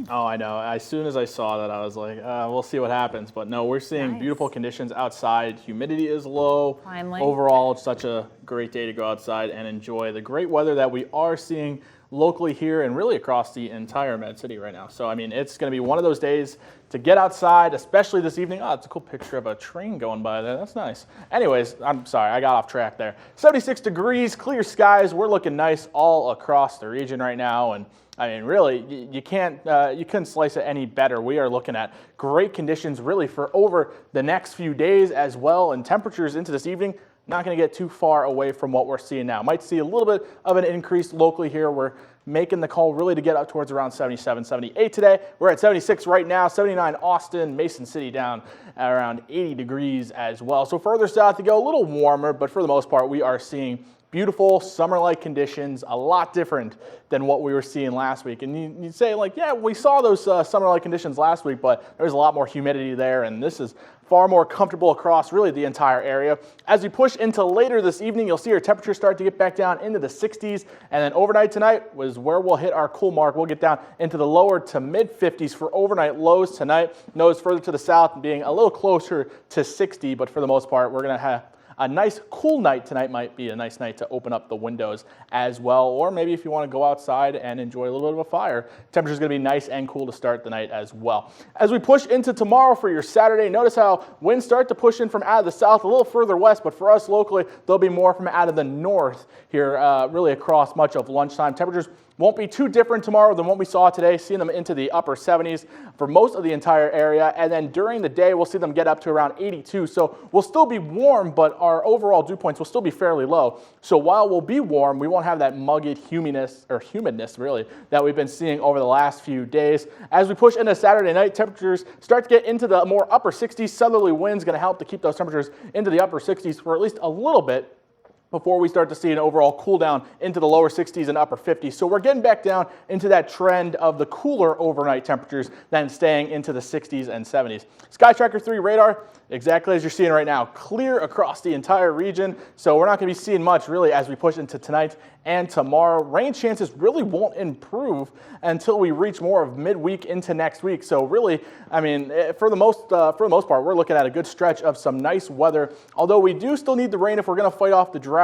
Oh, I know. As soon as I saw that, I was like, we'll see what happens. But no, we're seeing Nice. beautiful conditions outside. Humidity is low. Finally. Overall, it's such a great day to go outside and enjoy the great weather that we are seeing locally here and really across the entire Med City right now. So, I mean, it's going to be one of those days to get outside, especially this evening. Oh, it's a cool picture of a train going by there. That's nice. Anyways, I'm sorry, I got off track there. 76 degrees, clear skies. We're looking nice all across the region right now. And I mean, really, you couldn't slice it any better. We are looking at great conditions really for over the next few days as well. And temperatures into this evening, not going to get too far away from what we're seeing now. Might see a little bit of an increase locally here. We're making the call really to get up towards around 77, 78 today. We're at 76 right now, 79 Austin, Mason City down at around 80 degrees as well. So further south to go, a little warmer, but for the most part, we are seeing beautiful summer-like conditions, a lot different than what we were seeing last week. And you'd say, like, yeah, we saw those summer-like conditions last week, but there's a lot more humidity there, and this is far more comfortable across really the entire area. As we push into later this evening, you'll see our temperatures start to get back down into the 60s, and then overnight tonight was where we'll hit our cool mark. We'll get down into the lower to mid-50s for overnight lows tonight. Notice further to the south being a little closer to 60, but for the most part, we're going to have a nice cool night tonight. Might be a nice night to open up the windows as well, or maybe if you want to go outside and enjoy a little bit of a fire, temperature's going to be nice and cool to start the night as well. As we push into tomorrow for your Saturday, notice how winds start to push in from out of the south, a little further west, but for us locally, they'll be more from out of the north here, really across much of lunchtime. Temperatures won't be too different tomorrow than what we saw today, seeing them into the upper 70s for most of the entire area. And then during the day, we'll see them get up to around 82. So we'll still be warm, but our overall dew points will still be fairly low. So while we'll be warm, we won't have that humidness really that we've been seeing over the last few days. As we push into Saturday night, temperatures start to get into the more upper 60s. Southerly winds going to help to keep those temperatures into the upper 60s for at least a little bit before we start to see an overall cool down into the lower 60s and upper 50s. So we're getting back down into that trend of the cooler overnight temperatures than staying into the 60s and 70s. Sky Tracker 3 radar, exactly as you're seeing right now, clear across the entire region. So we're not going to be seeing much really as we push into tonight and tomorrow. Rain chances really won't improve until we reach more of midweek into next week. So really, I mean, for the most part, we're looking at a good stretch of some nice weather. Although we do still need the rain if we're going to fight off the drought.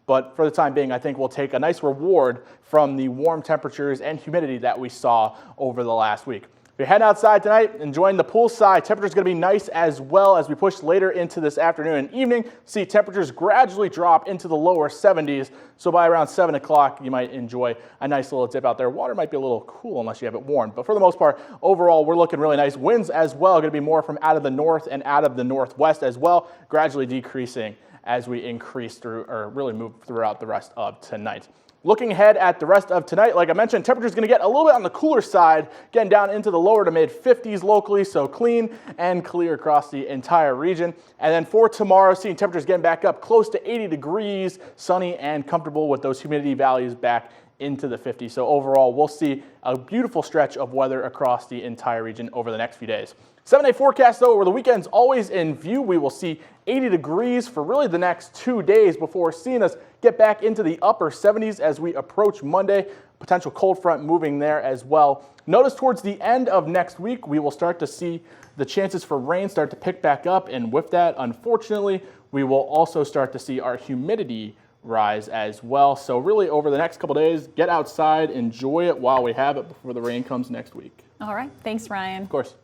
But for the time being, I think we'll take a nice reward from the warm temperatures and humidity that we saw over the last week. If you're heading outside tonight, enjoying the poolside, temperature's going to be nice as well as we push later into this afternoon and evening. See temperatures gradually drop into the lower 70s. So by around 7 o'clock, you might enjoy a nice little dip out there. Water might be a little cool unless you have it warm. But for the most part, overall, we're looking really nice. Winds as well, going to be more from out of the north and out of the northwest as well, gradually decreasing as we increase through or really move throughout the rest of tonight. Looking ahead at the rest of tonight, like I mentioned, temperature's going to get a little bit on the cooler side, getting down into the lower to mid 50s locally, so clean and clear across the entire region. And then for tomorrow, seeing temperatures getting back up close to 80 degrees, sunny and comfortable with those humidity values back into the 50s. So overall, we'll see a beautiful stretch of weather across the entire region over the next few days. 7-day forecast, though, over the weekend's always in view. We will see 80 degrees for really the next 2 days before seeing us get back into the upper 70s as we approach Monday. Potential cold front moving there as well. Notice towards the end of next week, we will start to see the chances for rain start to pick back up. And with that, unfortunately, we will also start to see our humidity rise as well. So really over the next couple days, get outside, enjoy it while we have it before the rain comes next week. All right. Thanks, Ryan. Of course.